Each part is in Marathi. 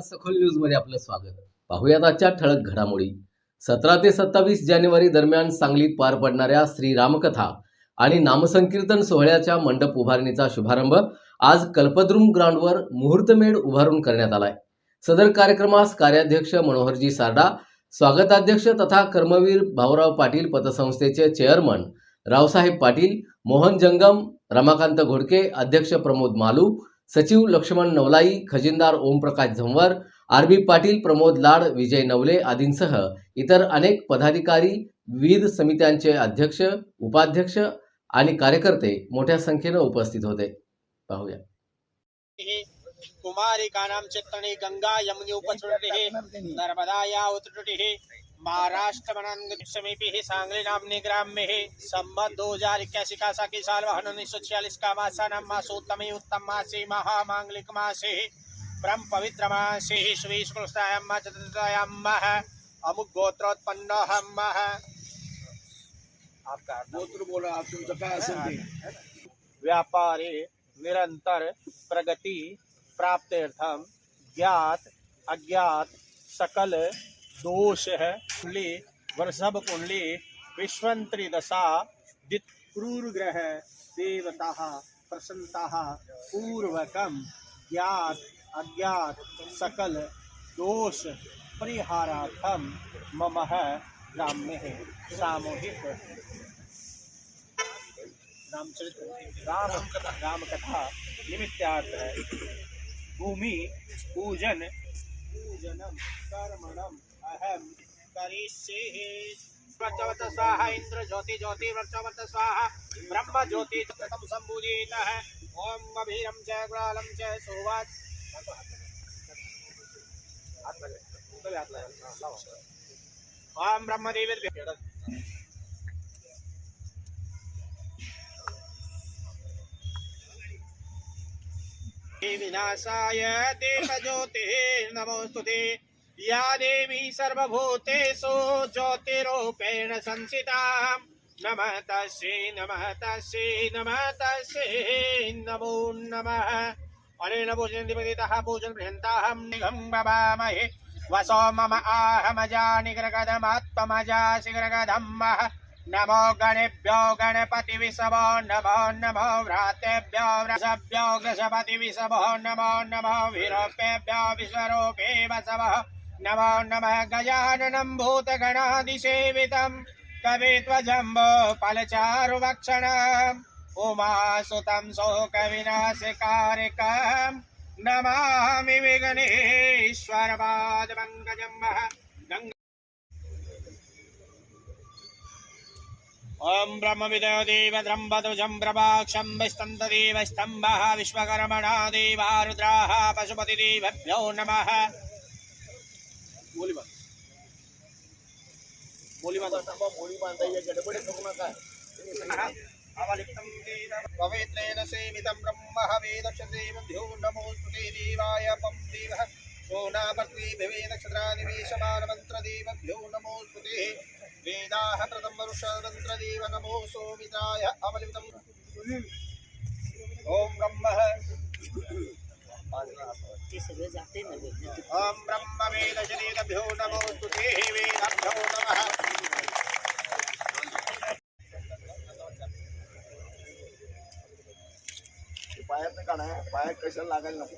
सखोल न्यूज मध्ये आपलं स्वागत. पाहुयात आजच्या ठळक घडामोडी. 17 ते 27 जानेवारी दरम्यान सांगलीत पार पडणाऱ्या श्री रामकथा आणि नामसंकीर्तन सोहळ्याच्या मंडप उभारणीचा शुभारंभ आज कल्पद्रुम ग्राउंडवर मुहूर्तमेढ उभारून करण्यात आलाय. सदर कार्यक्रमास कार्याध्यक्ष मनोहरजी सारडा, स्वागताध्यक्ष तथा कर्मवीर भाऊराव पाटील पतसंस्थेचे चेअरमन रावसाहेब पाटील, मोहन जंगम, रमाकांत घोडके, अध्यक्ष प्रमोद मालू, सचिव लक्ष्मण नवलाई, खजिनदार ओमप्रकाश झंवर, आर.बी. पाटील, प्रमोद लाड, विजय नवले आदींसह इतर अनेक पदाधिकारी, विविध समित्यांचे अध्यक्ष, उपाध्यक्ष आणि कार्यकर्ते मोठ्या संख्येने उपस्थित होते. पाहूया. कुमारिकानां चित्तणे गंगा यमुनी उपसृतिः नर्मदाया उत्तुटिः महाराष्ट्र समीपे सांगली नामने ग्राम में है संबत 2081 का साकी साल 1946 का मासा नाम मासोत्तमे उत्तम मासे महामांगलिक मासे ब्रह्म पवित्र मासे श्री शुक्लस्तायाम चतुर्थायाम अमुक गोत्रोत्पन्न हम आपका गोत्र बोला आप तुमचं काय असेल ते व्यापारे निरंतर प्रगति प्राप्त्यर्थम ज्ञात अज्ञात सकल दोष है कुंडली वृषभ कुंडली विश्वंत्री दशा क्रूर ग्रह देवता प्रसन्नता पूर्वकम ज्ञात अज्ञात सकल दोष परिहारार्थम मम ग्राम्य है सामूहिक रामकथा निमित्तार्थ है भूमि पूजन पूजनम कर्मणम अहम करिष्ये व्रतवत स्वाहा इंद्र ज्योति ज्योति व्रतवत स्वाहा ब्रह्म ज्योति तम संबुधित है ओम अभीरम च ग्रालम च सुवाच ओम ब्रह्मदेव विनाशाय देवज्योतिः नमोस्तुते या देवी सर्वभूतेषु ज्योतिरूपेण संस्थिता नमः तस्यै नमः तस्यै नमः तस्यै नमो नमः अनेन पूजन्ति पतितः पूजन प्रियन्ताहं निघं भवामहे वसो मम आहमजा निग्रगदमात्मजा शिग्रगदम्मः नमो गणेभ्यो गणपति विषभो नमो नमो व्रातेभ्यो वृषभ्यो वृषपति विषभो नमो नमो विरूपेभ्यो विश्वरूपे वसवः नमो नमः गजाननं भूतगणादिसेवितं कवित्वजम्बो फलचारुभक्षणम् उमासुतं शोकविनाशकारिकं नमामि विघ्नेश्वरपादपङ्कजं ओम ब्रह्मविदो देवद्रम्बध्वजं प्रभाक्षं विस्तन्तदेव स्तम्भः विश्वकर्मणा देवा रुद्राः पशुपतिदेवभ्यो नमः पवित्रेण सेवितं ब्रह्महवेदक्षदेवभ्यो नमोस्तुते देवाय पं देवः सोनापत्नी भवे नक्षत्रादिवेशमानमन्त्रदेवभ्यो नमोस्तुते वेदाः प्रथम ऋषभमन्त्रदेव नमो सोमित्राय अवलितं ओम ब्रह्म ओम ब्रह्म वेदशरीरभ्यो नमोस्तुते वेदाभ्यो नमः पायात काढा पायात कशाला लागायला नको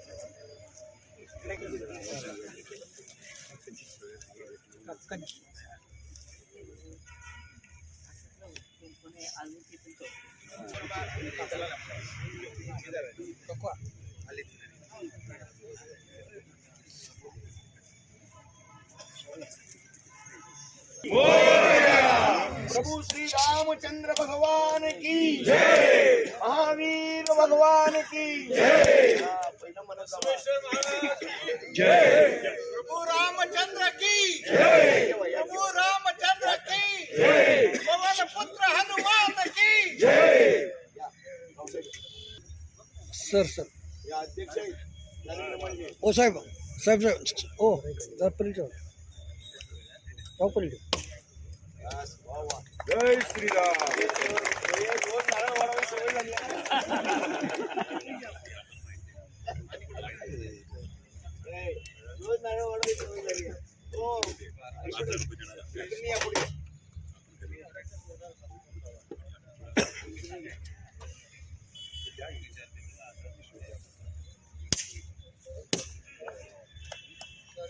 प्रभु श्री रामचंद्र भगवान की जय, महावीर भगवान की जय, जय, प्रभु रामचंद्र की जय, प्रभु रामचंद्र की जय, पवन पुत्र हनुमान की जय. सर या अध्यक्ष ओ साहेब साहेब साहेब ओ जर पलीकडे जय श्रीराम.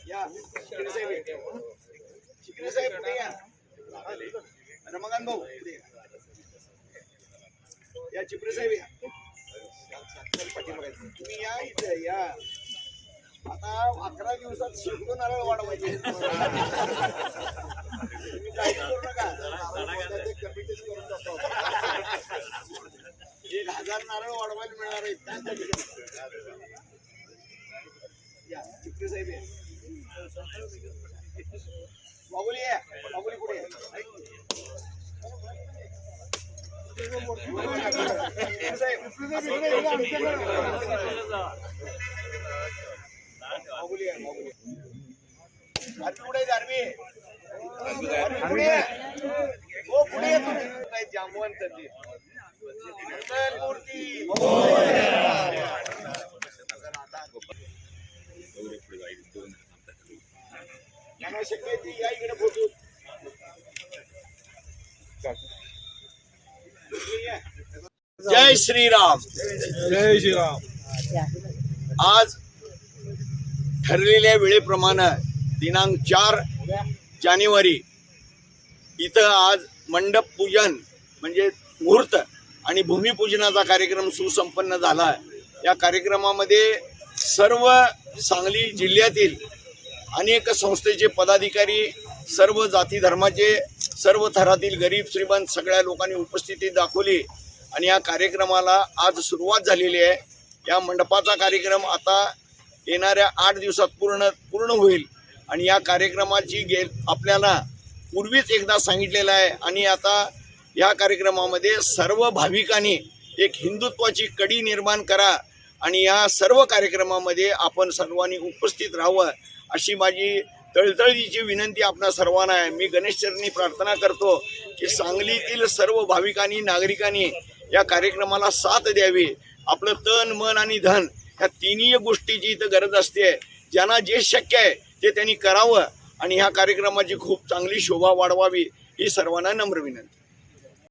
या शिकरे साहेब पुढे या. रमाकांत भाऊ पुढे या. चिपरे साहेब या. तुम्ही या इथे या. आता 11 दिवसात शेकडो नारळ वाढवायचे. तुम्ही काही करू नका. कमिटीच करून टाकतो. 1000 नारळ वाढवायला मिळणार आहेत त्यासाठी. या चिपरे साहेब या. बाबुली आहे. बाबुली कुठे आहे? बाबुली आहे. बाबुली आरबी पुढे हो पुढे तुम्ही जामवंत मूर्ती या इकडे पोहोचू. जय श्रीराम. जय श्रीराम. आज ठरलेल्या वेळेप्रमाणे दिनांक 4 जानेवारी इथं आज मंडप पूजन म्हणजे मुहूर्त आणि भूमिपूजनाचा कार्यक्रम सुसंपन्न झाला. या कार्यक्रमामध्ये सर्व सांगली जिल्ह्यातील अनेक संस्थेचे पदाधिकारी, सर्व जाती धर्माचे, सर्व थरातील गरीब श्रीमंत सगळ्या लोकांनी उपस्थिती दाखवली आणि या कार्यक्रमाला आज सुरुवात झालेली आहे. या मंडपाचा कार्यक्रम आता येणाऱ्या 8 दिवसात पूर्ण होईल आणि या कार्यक्रमाची आपल्याला पूर्वीच एकदा सांगितलेलं आहे आणि आता या कार्यक्रमामध्ये सर्व भाविकांनी एक हिंदुत्वाची कडी निर्माण करा आणि या सर्व कार्यक्रमामध्ये आपण सर्वांनी उपस्थित राहावं अशी माझी तळतळीची विनंती आपणा सर्वांना आहे. मी गणेशचरणी प्रार्थना करतो की सांगलीतील सर्व भाविकांनी, नागरिकांनी या कार्यक्रमाला साथ द्यावी. आपलं तन, मन आणि धन ह्या तिन्ही गोष्टीची इथं गरज असते. ज्यांना जे शक्य आहे ते त्यांनी करावं आणि ह्या कार्यक्रमाची खूप चांगली शोभा वाढवावी ही सर्वांना नम्र विनंती.